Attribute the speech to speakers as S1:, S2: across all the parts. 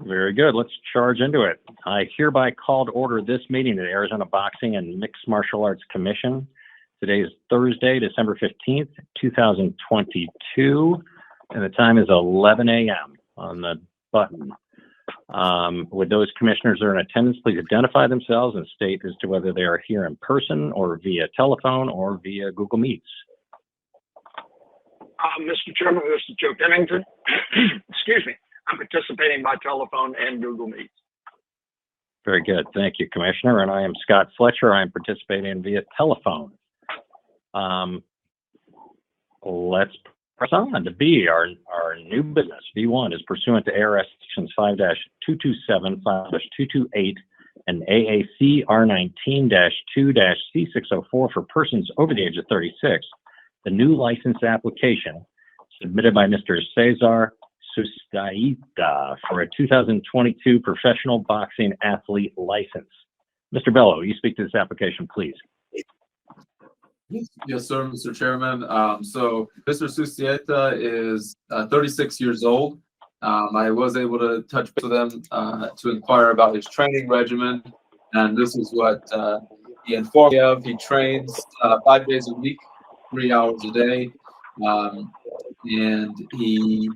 S1: Very good. Let's charge into it. I hereby call to order this meeting of the Arizona Boxing and Mixed Martial Arts Commission. Today is Thursday, December 15th, 2022, and the time is 11 a.m. on the button. Would those commissioners that are in attendance please identify themselves and state as to whether they are here in person or via telephone or via Google Meets.
S2: Mr. Chairman, this is Joe Pennington. Excuse me. I'm participating by telephone and Google Meets.
S1: Very good. Thank you, Commissioner. And I am Scott Fletcher. I am participating via telephone. Let's press on to B, our new business. B1 is pursuant to ARS sections 5-227, 5-228, and AAC R19-2-C604 for persons over the age of 36. The new license application submitted by Mr. Cesar Sustaita for a 2022 professional boxing athlete license. Mr. Bello, you speak to this application, please.
S3: Yes, sir, Mr. Chairman. So Mr. Sustaita is 36 years old. I was able to touch base with him to inquire about his training regimen, and this is what he informed me of. He trains 5 days a week, 3 hours a day, and he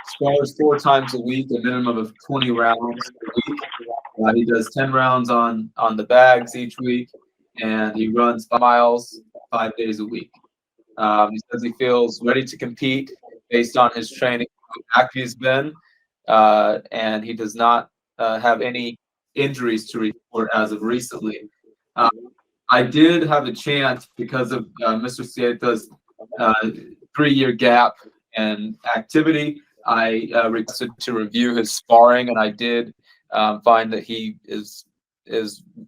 S3: spars 4 times a week, a minimum of 20 rounds a week. He does 10 rounds on the bags each week, and he runs 5 miles 5 days a week. He says he feels ready to compete based on his training, how active he's been, and he does not have any injuries to report as of recently. I did have a chance, because of Mr. Sustaita's 3-year gap in activity, I requested to review his sparring, and I did find that he is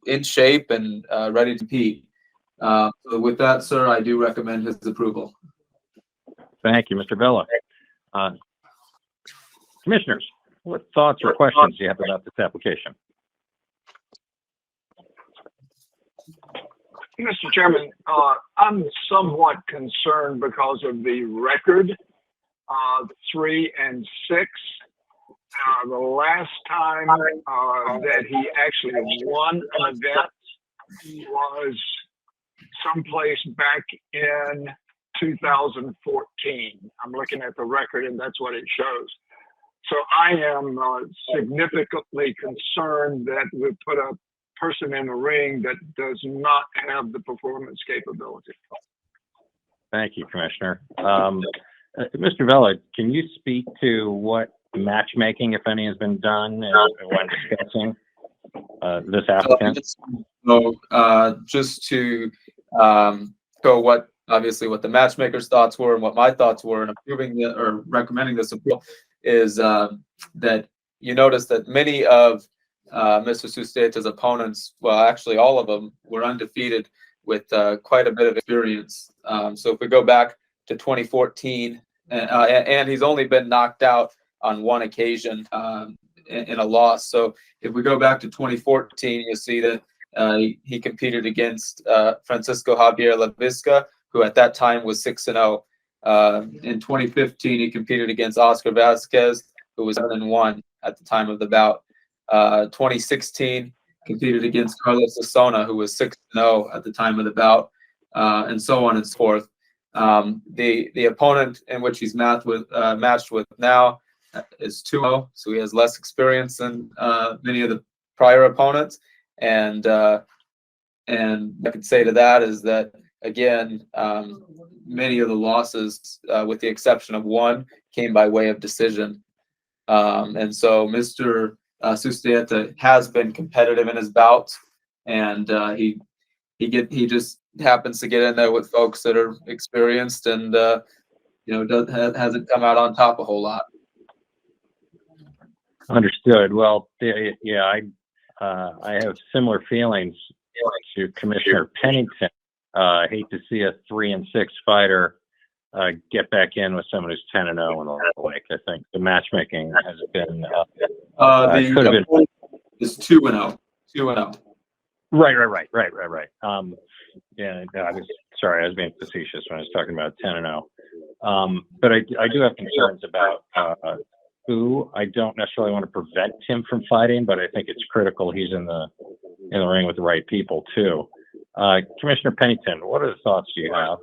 S3: in shape and ready to compete. So with that, sir, I do recommend his approval.
S1: Thank you, Mr. Bello. Commissioners, what thoughts or questions do you have about this application?
S2: Mr. Chairman, I'm somewhat concerned because of the record, 3 and 6. The last time that he actually won an event was someplace back in 2014. I'm looking at the record, and that's what it shows. So I am significantly concerned that we put a person in the ring that does not have the performance capability.
S1: Thank you, Commissioner. Mr. Vella, can you speak to what matchmaking, if any, has been done when discussing this applicant?
S3: So, just to go what the matchmaker's thoughts were and what my thoughts were in approving or recommending this approval is that you notice that many of Mr. Sustaita's opponents, well, actually all of them, were undefeated with quite a bit of experience. So if we go back to 2014, and he's only been knocked out on 1 occasion in a loss. So if we go back to 2014, you'll see that he competed against Francisco Javier Lavisca, who at that time was 6-0. In 2015, he competed against Oscar Vasquez, who was 7-1 at the time of the bout. 2016, competed against Carlos Osona, who was 6-0 at the time of the bout, and so on and so forth. The opponent in which he's matched with now is 2-0, so he has less experience than many of the prior opponents. And I could say to that is that, again, many of the losses, with the exception of 1, came by way of decision. And so Mr. Sustaita has been competitive in his bouts, and he just happens to get in there with folks that are experienced, and hasn't come out on top a whole lot.
S1: Understood. Well, yeah, I have similar feelings to Commissioner Pennington. I hate to see a 3-6 fighter get back in with someone who's 10-0 and the like. I think the matchmaking has been could have been
S3: is 2-0. 2-0.
S1: Right. Yeah, no, I was being facetious when I was talking about 10-0. But I do have concerns about who. I don't necessarily want to prevent him from fighting, but I think it's critical he's in the ring with the right people too. Commissioner Pennington, what other thoughts do you have?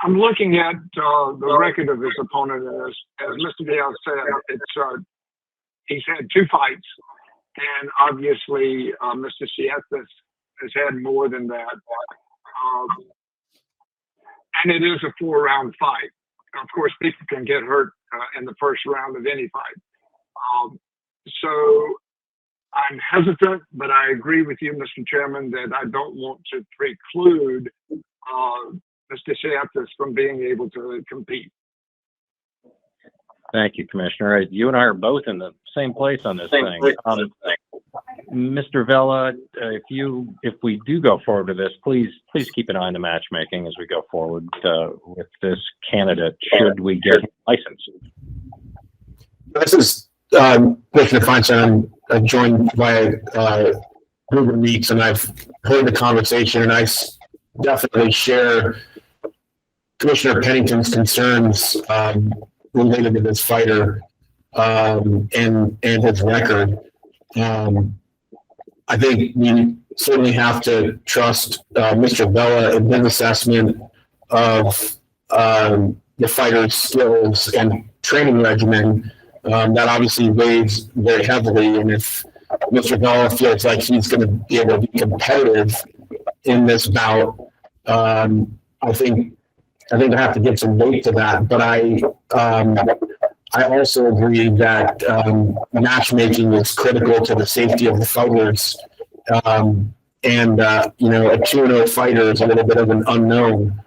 S2: I'm looking at the record of his opponent, and as Mr. Dale said, he's had 2 fights, and obviously Mr. Sustaita has had more than that. And it is a 4-round fight. Of course, people can get hurt in the first round of any fight. So I'm hesitant, but I agree with you, Mr. Chairman, that I don't want to preclude Mr. Sustaita from being able to compete.
S1: Thank you, Commissioner. You and I are both in the same place on this thing. Mr. Vella, if we do go forward with this, please keep an eye on the matchmaking as we go forward with this candidate. Should we get him licensed?
S4: This is Commissioner Feinstein. I'm joined by Google Meets, and I've heard the conversation, and I definitely share Commissioner Pennington's concerns related to this fighter and his record. I think we certainly have to trust Mr. Vella in his assessment of the fighter's skills and training regimen. That obviously weighs very heavily, and if Mr. Vella feels like he's going to be able to be competitive in this bout, I think I have to give some weight to that. But I also agree that matchmaking is critical to the safety of the fighters. And a 2-0 fighter is a little bit of an unknown.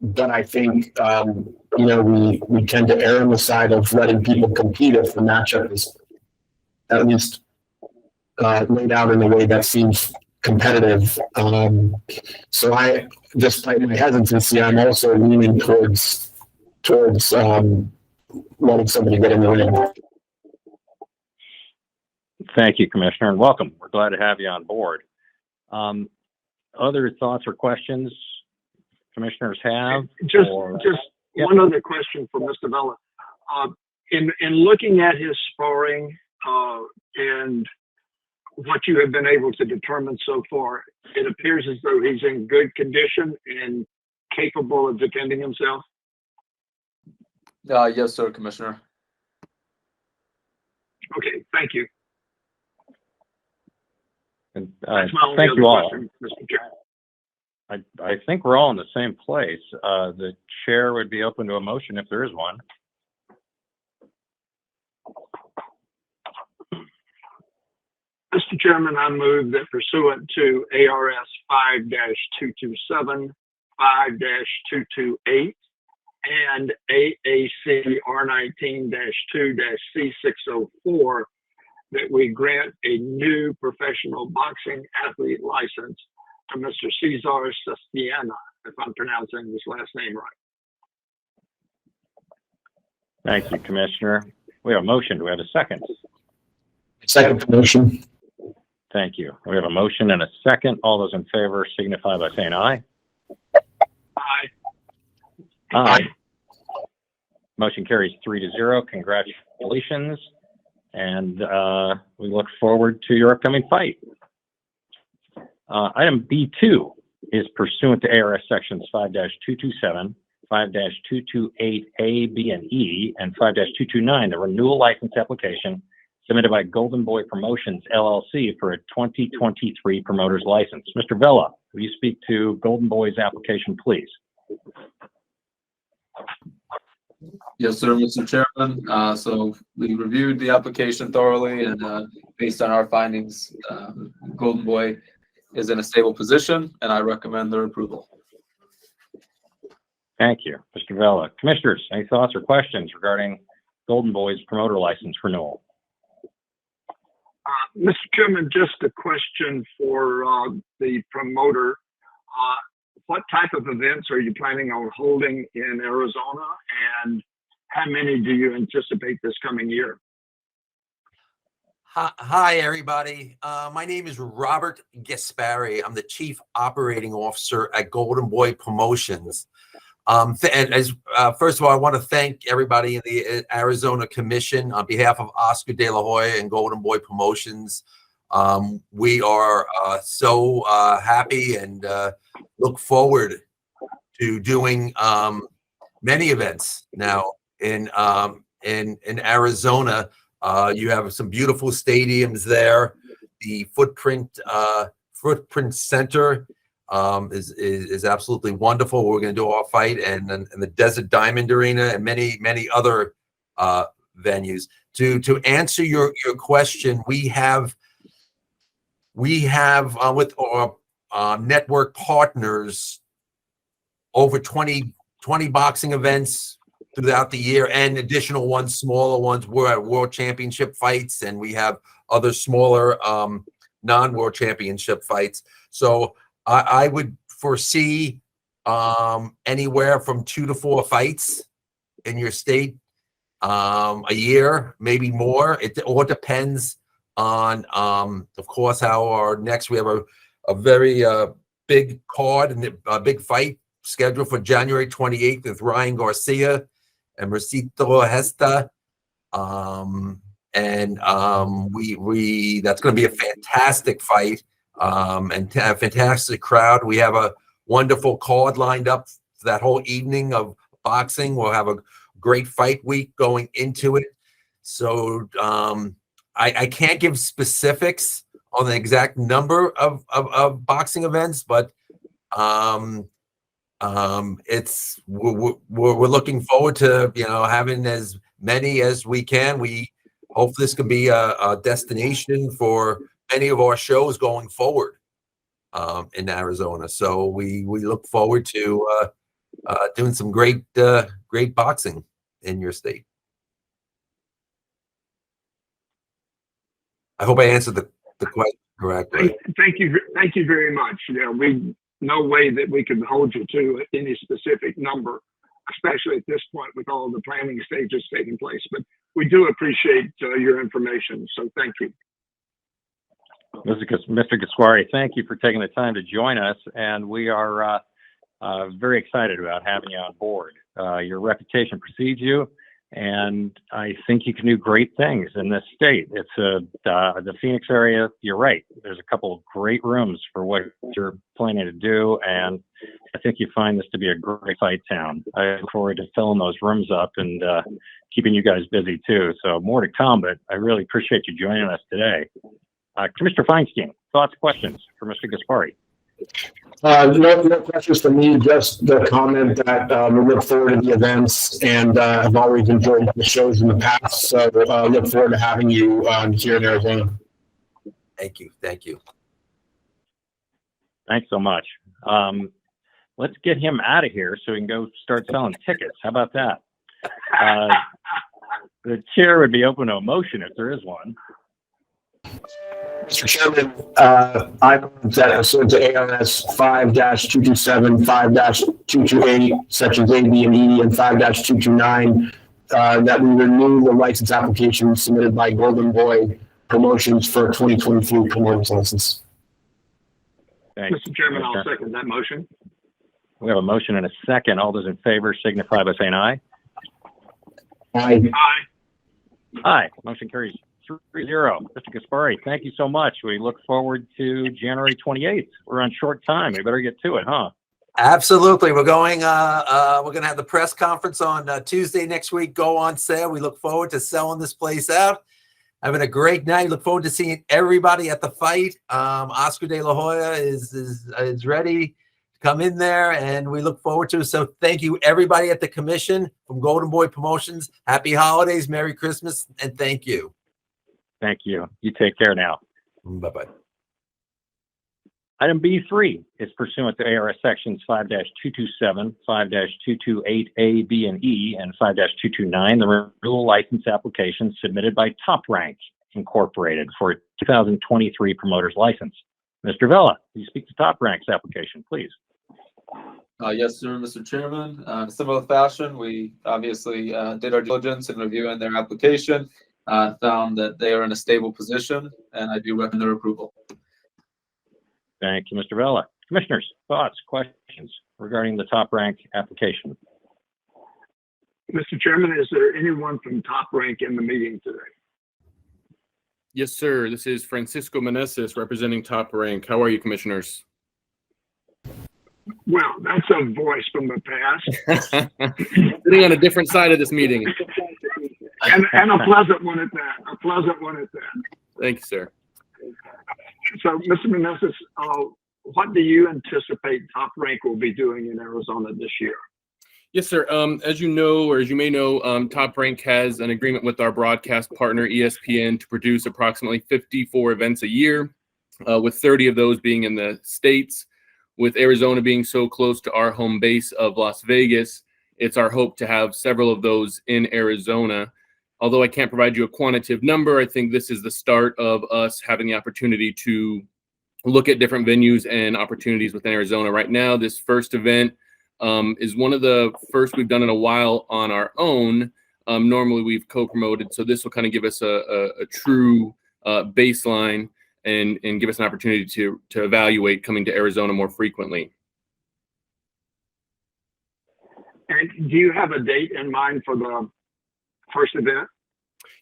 S4: But I think, we tend to err on the side of letting people compete if the matchup is at least laid out in a way that seems competitive. So despite my hesitancy, I'm also leaning towards letting somebody get in the ring.
S1: Thank you, Commissioner, and welcome. We're glad to have you on board. Other thoughts or questions commissioners have?
S2: Just one other question for Mr. Vella. In looking at his sparring and what you have been able to determine so far, it appears as though he's in good condition and capable of defending himself.
S3: Yes, sir, Commissioner.
S2: Okay, thank you.
S1: And,
S2: That's my only
S1: thank
S2: other
S1: you all.
S2: question, Mr. Chair.
S1: I think we're all in the same place. The chair would be open to a motion if there is one.
S2: Mr. Chairman, I move that pursuant to ARS 5-227, 5-228, and AAC R19-2-C604, that we grant a new professional boxing athlete license to Mr. Cesar Sustaita, if I'm pronouncing his last name right.
S1: Thank you, Commissioner. We have a motion. Do we have a second?
S4: Second motion.
S1: Thank you. We have a motion and a second. All those in favor signify by saying aye.
S2: Aye.
S1: Aye. Motion carries 3-0. Congratulations. And we look forward to your upcoming fight. Item B2 is pursuant to ARS sections 5-227, 5-228A, B, and E, and 5-229, the renewal license application submitted by Golden Boy Promotions LLC for a 2023 promoter's license. Mr. Vella, will you speak to Golden Boy's application, please?
S3: Yes, sir, Mr. Chairman. So we reviewed the application thoroughly, and based on our findings, Golden Boy is in a stable position, and I recommend their approval.
S1: Thank you, Mr. Vella. Commissioners, any thoughts or questions regarding Golden Boy's promoter license renewal?
S2: Mr. Chairman, just a question for the promoter. What type of events are you planning on holding in Arizona, and how many do you anticipate this coming year?
S5: Hi, everybody. My name is Robert Gaspari. I'm the Chief Operating Officer at Golden Boy Promotions. First of all, I want to thank everybody in the Arizona Commission on behalf of Oscar De La Hoya and Golden Boy Promotions. We are so happy and look forward to doing many events now in Arizona. You have some beautiful stadiums there. The Footprint Center is absolutely wonderful. We're going to do our fight, and the Desert Diamond Arena, and many other venues. To answer your question, we have with our network partners over 20 boxing events throughout the year, and additional ones, smaller ones. We're at world championship fights, and we have other smaller non-world championship fights. So I would foresee anywhere from 2 to 4 fights in your state a year, maybe more. It all depends on, of course, how our next. We have a very big card and a big fight scheduled for January 28th with Ryan Garcia and Mercito Hesta. We that's going to be a fantastic fight, and a fantastic crowd. We have a wonderful card lined up for that whole evening of boxing. We'll have a great fight week going into it. So I can't give specifics on the exact number of boxing events, but we're looking forward to having as many as we can. We hope this can be a destination for many of our shows going forward in Arizona. So we look forward to doing some great boxing in your state. I hope I answered the question correctly.
S2: Thank you very much. No way that we can hold you to any specific number, especially at this point with all the planning stages taking place. But we do appreciate your information, so thank you.
S1: Mr. Gaswari, thank you for taking the time to join us, and we are very excited about having you on board. Your reputation precedes you, and I think you can do great things in this state. It's the Phoenix area. You're right. There's a couple of great rooms for what you're planning to do, and I think you find this to be a great fight town. I look forward to filling those rooms up and keeping you guys busy too. So more to come, but I really appreciate you joining us today. Commissioner Feinstein, thoughts, questions for Mr. Gasparri?
S4: No questions for me, just the comment that we look forward to the events, and I've always enjoyed the shows in the past, so look forward to having you here in Arizona.
S5: Thank you.
S1: Thanks so much. Let's get him out of here so we can go start selling tickets. How about that? The chair would be open to a motion if there is one.
S4: Mr. Chairman, I move that pursuant to ARS 5-227, 5-228, sections A, B, and E, and 5-229, that we renew the license application submitted by Golden Boy Promotions for 2023 promoter's license.
S1: Thanks,
S2: Mr. Chairman,
S1: Commissioner.
S2: I'll second that motion.
S1: We have a motion and a second. All those in favor signify by saying aye.
S4: Aye.
S2: Aye.
S1: Aye. Motion carries 3-0. Mr. Gasparri, thank you so much. We look forward to January 28th. We're on short time. We better get to it, huh?
S5: Absolutely. We're going to have the press conference on Tuesday next week. Go on sale. We look forward to selling this place out. Having a great night. Look forward to seeing everybody at the fight. Oscar De La Hoya is ready to come in there, and we look forward to it. So thank you, everybody at the commission from Golden Boy Promotions. Happy holidays, Merry Christmas, and thank you.
S1: Thank you. You take care now.
S5: Bye-bye.
S1: Item B3 is pursuant to ARS sections 5-227, 5-228A, B, and E, and 5-229, the renewal license application submitted by Top Rank Incorporated for 2023 promoter's license. Mr. Vella, will you speak to Top Rank's application, please?
S3: Yes, sir, Mr. Chairman. In a similar fashion, we obviously did our diligence in reviewing their application, found that they are in a stable position, and I do recommend their approval.
S1: Thank you, Mr. Vella. Commissioners, thoughts, questions regarding the Top Rank application?
S2: Mr. Chairman, is there anyone from Top Rank in the meeting today?
S6: Yes, sir. This is Francisco Meneses representing Top Rank. How are you, commissioners?
S2: Well, that's a voice from the past.
S6: Sitting on a different side of this meeting.
S2: And a pleasant one at that. A pleasant one at that.
S6: Thank you, sir.
S2: So, Mr. Meneses, what do you anticipate Top Rank will be doing in Arizona this year?
S6: Yes, sir. As you know, or as you may know, Top Rank has an agreement with our broadcast partner, ESPN, to produce approximately 54 events a year, with 30 of those being in the States. With Arizona being so close to our home base of Las Vegas, it's our hope to have several of those in Arizona. Although I can't provide you a quantitative number, I think this is the start of us having the opportunity to look at different venues and opportunities within Arizona. Right now, this first event is one of the first we've done in a while on our own. Normally, we've co-promoted, so this will kind of give us a true baseline and give us an opportunity to evaluate coming to Arizona more frequently.
S2: And do you have a date in mind for the first event?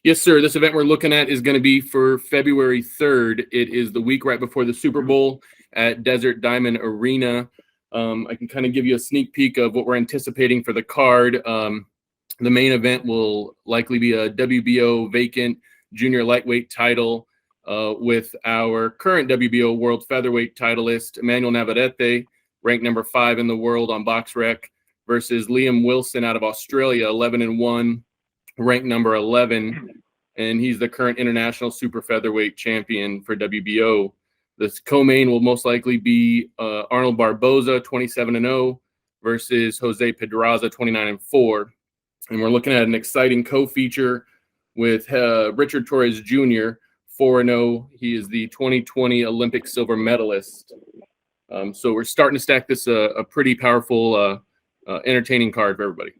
S6: Yes, sir. This event we're looking at is going to be for February 3rd. It is the week right before the Super Bowl at Desert Diamond Arena. I can kind of give you a sneak peek of what we're anticipating for the card. The main event will likely be a WBO vacant junior lightweight title with our current WBO world featherweight titleist, Emmanuel Navarrete, ranked number 5 in the world on BoxRec, versus Liam Wilson out of Australia, 11-1, ranked number 11, and he's the current international super featherweight champion for WBO. This co-main will most likely be Arnold Barboza, 27-0, versus Jose Pedraza, 29-4. And we're looking at an exciting co-feature with Richard Torres Jr., 4-0. He is the 2020 Olympic silver medalist. So we're starting to stack this a pretty powerful, entertaining card for everybody.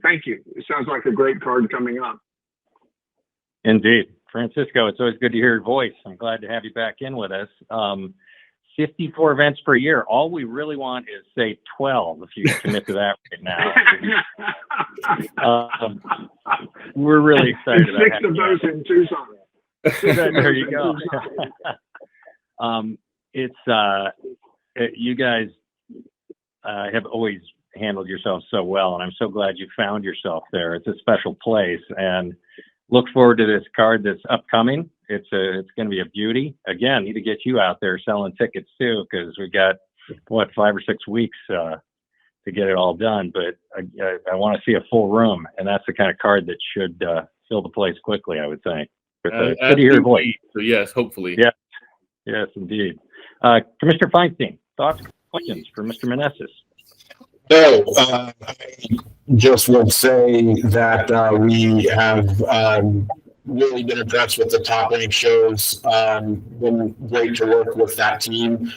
S2: Thank you. It sounds like a great card coming up.
S1: Indeed. Francisco, it's always good to hear your voice. I'm glad to have you back in with us. 54 events per year. All we really want is, say, 12, if you commit to that right now. We're really excited about
S2: 6 of those in Tucson.
S1: There you go. You guys have always handled yourselves so well, and I'm so glad you found yourself there. It's a special place, and look forward to this card that's upcoming. It's going to be a beauty. Again, need to get you out there selling tickets too, because we got 5 or 6 weeks to get it all done. But I want to see a full room, and that's the kind of card that should fill the place quickly, I would think. Good to hear your voice.
S6: So yes, hopefully.
S1: Yeah. Yes, indeed. Commissioner Feinstein, thoughts, questions for Mr. Meneses?
S4: So I just would say that we have really been impressed with the Top Rank shows. Been great to work with that team.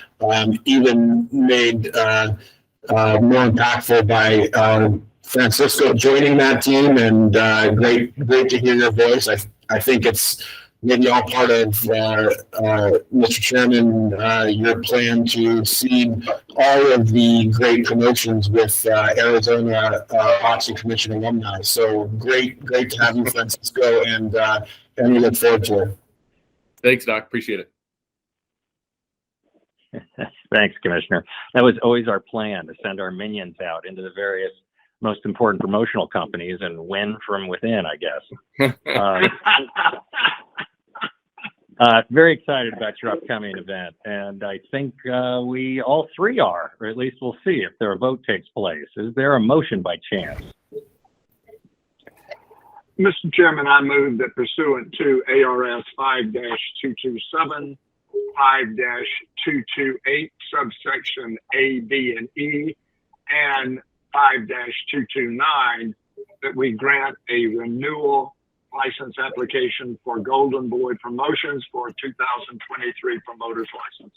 S4: Even made more impactful by Francisco joining that team, and great to hear your voice. I think it's maybe all part of Mr. Chairman, your plan to seed all of the great promotions with Arizona Boxing Commission alumni. So great to have you, Francisco, and we look forward to it.
S6: Thanks, Doc. Appreciate it.
S1: Thanks, Commissioner. That was always our plan, to send our minions out into the various most important promotional companies and win from within, I guess. Very excited about your upcoming event, and I think we all three are, or at least we'll see if a vote takes place. Is there a motion by chance?
S2: Mr. Chairman, I move that pursuant to ARS 5-227, 5-228, subsection A, B, and E, and 5-229, that we grant a renewal license application for Golden Boy Promotions for 2023 promoter's license.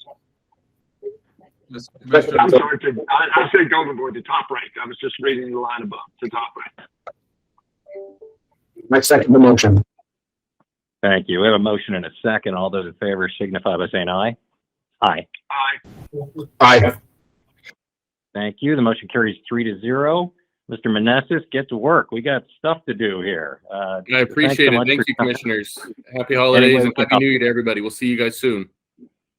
S2: I'm sorry, I said Golden Boy to Top Rank. I was just reading the line above, to Top Rank.
S4: I second the motion.
S1: Thank you. We have a motion and a second. All those in favor signify by saying aye. Aye.
S2: Aye.
S4: Aye.
S1: Thank you. The motion carries 3-0. Mr. Meneses, get to work. We got stuff to do here.
S6: I appreciate it. Thank you, commissioners. Happy holidays
S1: Anyway,
S6: and happy new year to everybody. We'll see you guys soon.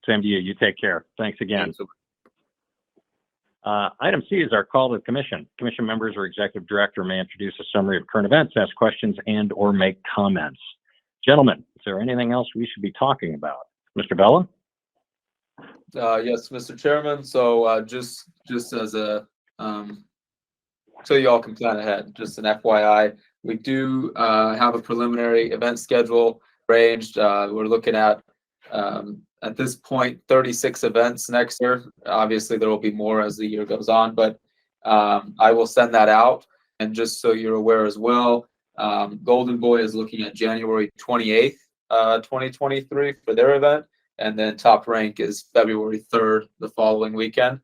S1: Same to you. You take care. Thanks again.
S6: Thanks.
S1: Item C is our call to the commission. Commission members or executive director may introduce a summary of current events, ask questions, and or make comments. Gentlemen, is there anything else we should be talking about? Mr. Bella?
S3: Yes, Mr. Chairman. So just as a so you all can plan ahead, just an FYI, we do have a preliminary event schedule arranged. We're looking at this point 36 events next year. Obviously, there will be more as the year goes on, but I will send that out. And just so you're aware as well, Golden Boy is looking at January 28th, 2023 for their event. And then Top Rank is February 3rd, the following weekend.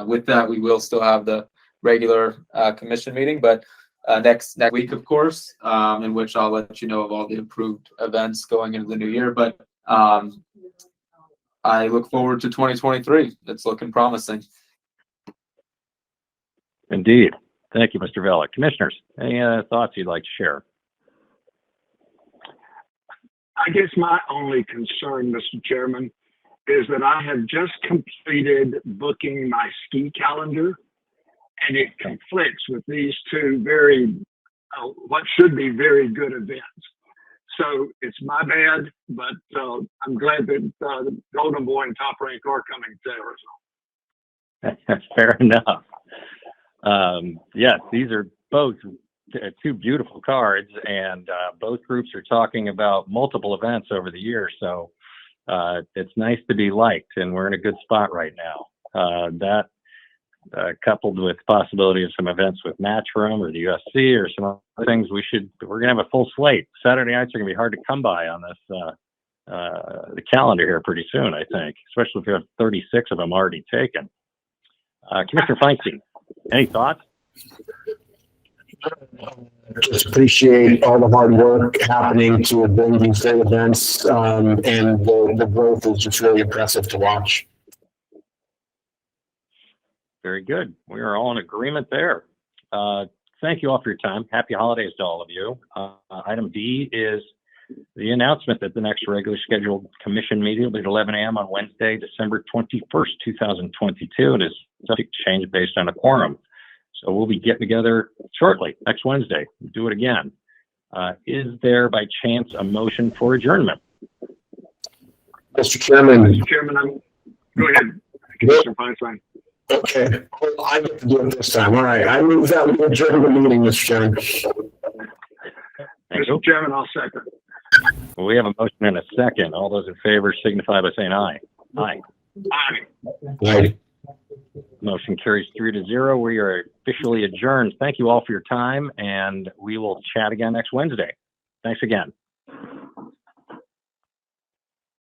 S3: With that, we will still have the regular commission meeting, but next week, of course, in which I'll let you know of all the approved events going into the new year. But I look forward to 2023. It's looking promising.
S1: Indeed. Thank you, Mr. Vella. Commissioners, any thoughts you'd like to share?
S2: I guess my only concern, Mr. Chairman, is that I have just completed booking my ski calendar, and it conflicts with these two very, what should be very good events. So it's my bad, but I'm glad that the Golden Boy and Top Rank are coming to Arizona.
S1: Fair enough. Yes, these are both two beautiful cards, and both groups are talking about multiple events over the year. So it's nice to be liked, and we're in a good spot right now. That coupled with possibility of some events with Matchroom or the UFC or some other things, we're gonna have a full slate. Saturday nights are gonna be hard to come by on this the calendar here pretty soon, I think, especially if you have 36 of them already taken. Commissioner Feinstein, any thoughts?
S4: Just appreciate all the hard work happening to bring these great events, and the growth is just really impressive to watch.
S1: Very good. We are all in agreement there. Thank you all for your time. Happy holidays to all of you. Item D is the announcement that the next regularly scheduled commission meeting will be at 11 a.m. on Wednesday, December 21st, 2022. It is subject to change based on a quorum. So we'll be getting together shortly, next Wednesday. Do it again. Is there by chance a motion for adjournment?
S4: Mr. Chairman.
S2: Mr. Chairman, go ahead, Commissioner Feinstein.
S4: Okay, I get to do it this time. All right, I move that we adjourn the meeting, Mr. Chairman.
S1: Thank you.
S2: Mr. Chairman, I'll second.
S1: Well, we have a motion and a second. All those in favor signify by saying aye. Aye.
S2: Aye.
S4: Aye.
S1: Motion carries 3-0. We are officially adjourned. Thank you all for your time, and we will chat again next Wednesday. Thanks again.